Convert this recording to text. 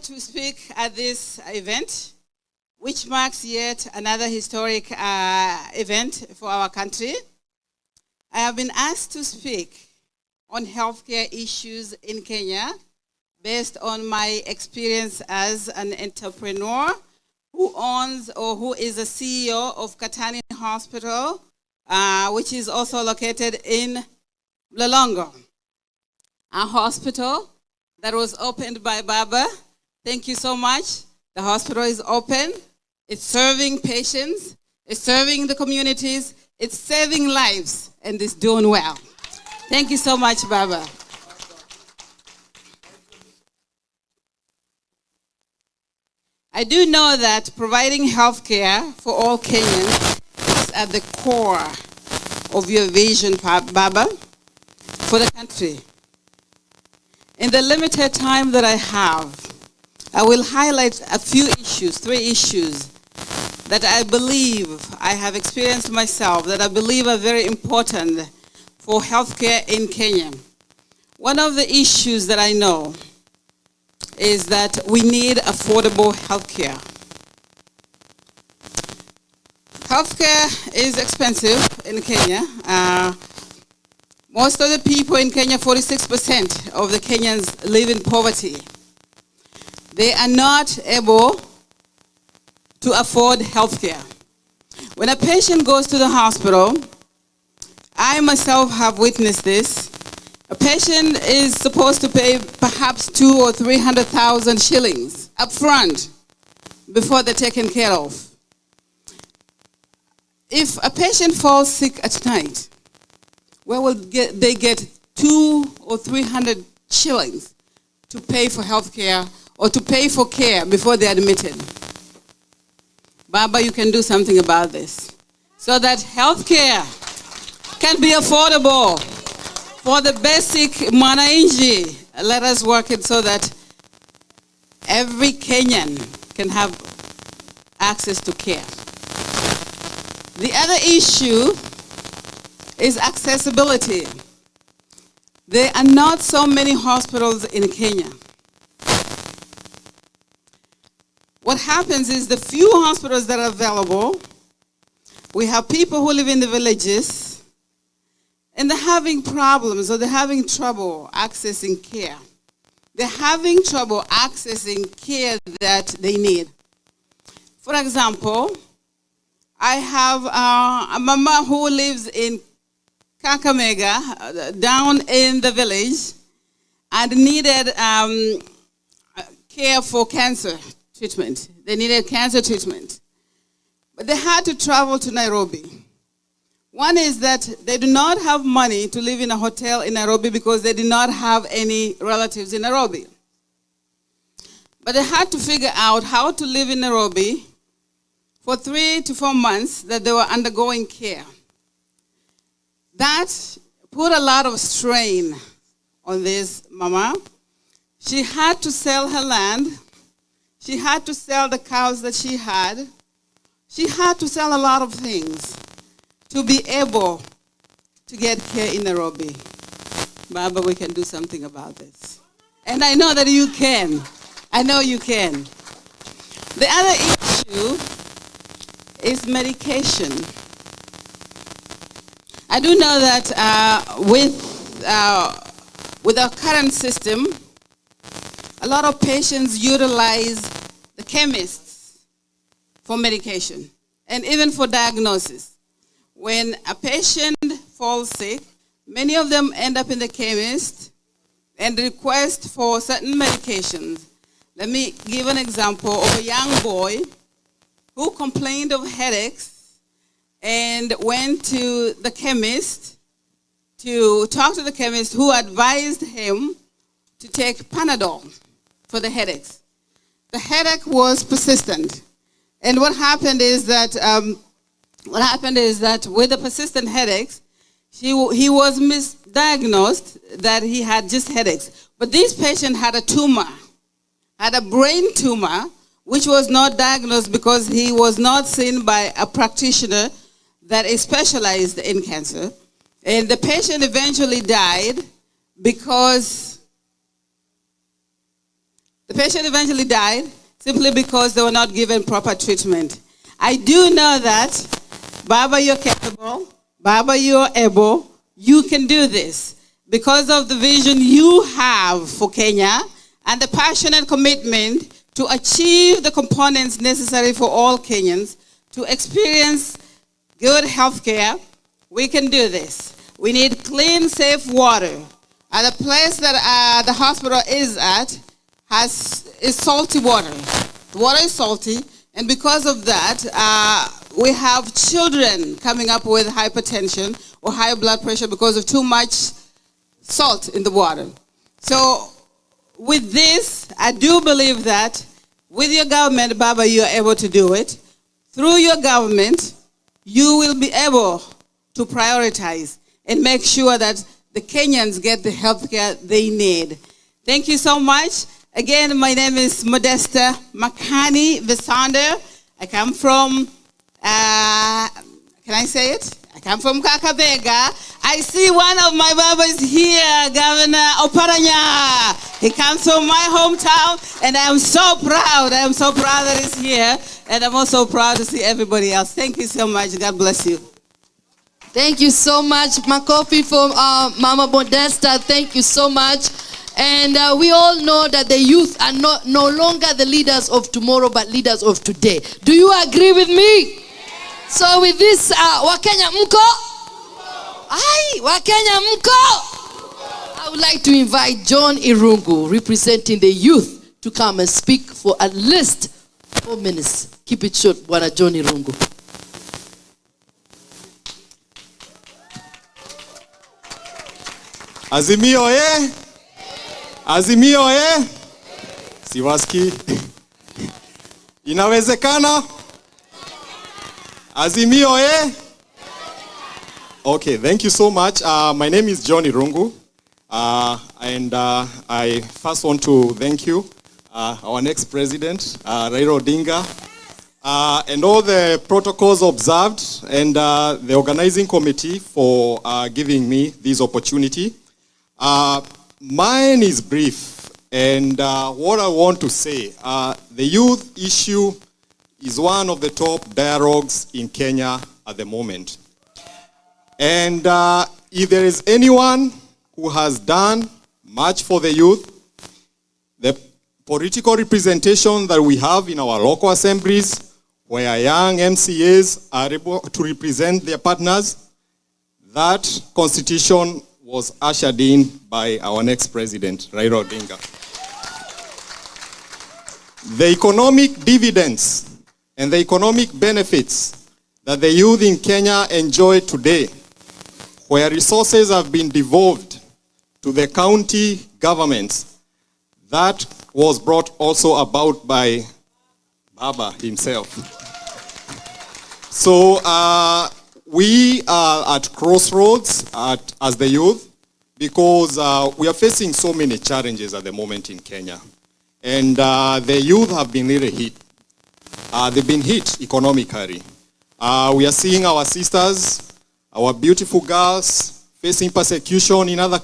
to speak at this event, which marks yet another historic event for our country. I have been asked to speak on healthcare issues in Kenya based on my experience as an entrepreneur who owns or who is a CEO of Katani Hospital, which is also located in Mlolongo. A hospital that was opened by Baba. Thank you so much. The hospital is open. It's serving patients. It's serving the communities. It's saving lives, and it's doing well. Thank you so much, Baba. I do know that providing health care for all Kenyans is at the core of your vision, Baba, for the country. In the limited time that I have, I will highlight a few issues, 3 issues, that I believe I have experienced myself, that I believe are very important for healthcare in Kenya. One of the issues that I know is that we need affordable healthcare. Healthcare is expensive in Kenya. Most of the people in Kenya, 46% of the Kenyans live in poverty. They are not able to afford health care. When a patient goes to the hospital, I myself have witnessed this. A patient is supposed to pay perhaps 200,000 or 300,000 shillings up front before they're taken care of. If a patient falls sick at night, where will they get 200 or 300 shillings to pay for health care or to pay for care before they're admitted? Baba, you can do something about this so that health care can be affordable for the basic mwananchi. Let us work it so that every Kenyan can have access to care. The other issue is accessibility. There are not so many hospitals in Kenya. What happens is the few hospitals that are available, we have people who live in the villages and they're having problems or they're having trouble accessing care. They're having trouble accessing care that they need. For example, I have a mama who lives in Kakamega, down in the village, and needed care for cancer treatment. They needed cancer treatment. But they had to travel to Nairobi. One is that they do not have money to live in a hotel in Nairobi because they did not have any relatives in Nairobi. But they had to figure out how to live in Nairobi for 3 to 4 months that they were undergoing care. That put a lot of strain on this mama. She had to sell her land. She had to sell the cows that she had. She had to sell a lot of things to be able to get care in Nairobi. Baba, we can do something about this. And I know that you can. I know you can. The other issue is medication. I do know that with our current system, a lot of patients utilize the chemists for medication and even for diagnosis. When a patient falls sick, many of them end up in the chemist and request for certain medications. Let me give an example of a young boy who complained of headaches and went to the chemist to talk to the chemist, who advised him to take Panadol for the headaches. The headache was persistent. And what happened is that with the persistent headaches, he was misdiagnosed that he had just headaches. But this patient had a tumor, had a brain tumor, which was not diagnosed because he was not seen by a practitioner that is specialized in cancer. And the patient eventually died because The patient eventually died simply because they were not given proper treatment. I do know that, Baba, you're capable. Baba, you're able. You can do this because of the vision you have for Kenya and the passionate commitment to achieve the components necessary for all Kenyans to experience good health care. We can do this. We need clean, safe water. And the place that the hospital is at is salty water. The water is salty, and because of that, we have children coming up with hypertension or high blood pressure because of too much salt in the water. So with this, I do believe that with your government, Baba, you are able to do it. Through your government, you will be able to prioritize and make sure that the Kenyans get the health care they need. Thank you so much. Again, my name is Modesta Makani Visander. I come from, can I say it? I come from Kakabega. I see one of my Babas here, Governor Oparanya. He comes from my hometown, and I am so proud. I am so proud that he's here, and I'm also proud to see everybody else. Thank you so much. God bless you. Thank you so much, Makofi, for Mama Modesta. Thank you so much. And we all know that the youth are no longer the leaders of tomorrow, but leaders of today. Do you agree with me? So with this, Wakenya mko? Ai, Wakenya mko? I would like to invite John Irungu, representing the youth, to come and speak for at least 4 minutes. Keep it short, Bwana John Irungu. Azimio eh? Azimio eh? Siwaski. Inawezekana? Azimio eh? Okay, thank you so much. My name is John Irungu. And I first want to thank you, our next president, Raila Odinga, and all the protocols observed, and the organizing committee for giving me this opportunity. Mine is brief, and what I want to say, the youth issue is one of the top dialogues in Kenya at the moment. And if there is anyone who has done much for the youth, the political representation that we have in our local assemblies, where young MCAs are able to represent their partners, that constitution was ushered in by our next president, Raila Odinga. The economic dividends and the economic benefits that the youth in Kenya enjoy today, where resources have been devolved to the county governments, that was brought also about by Baba himself. So we are at crossroads as the youth, because we are facing so many challenges at the moment in Kenya. And the youth have been really hit. They've been hit economically. We are seeing our sisters, our beautiful girls, facing persecution in other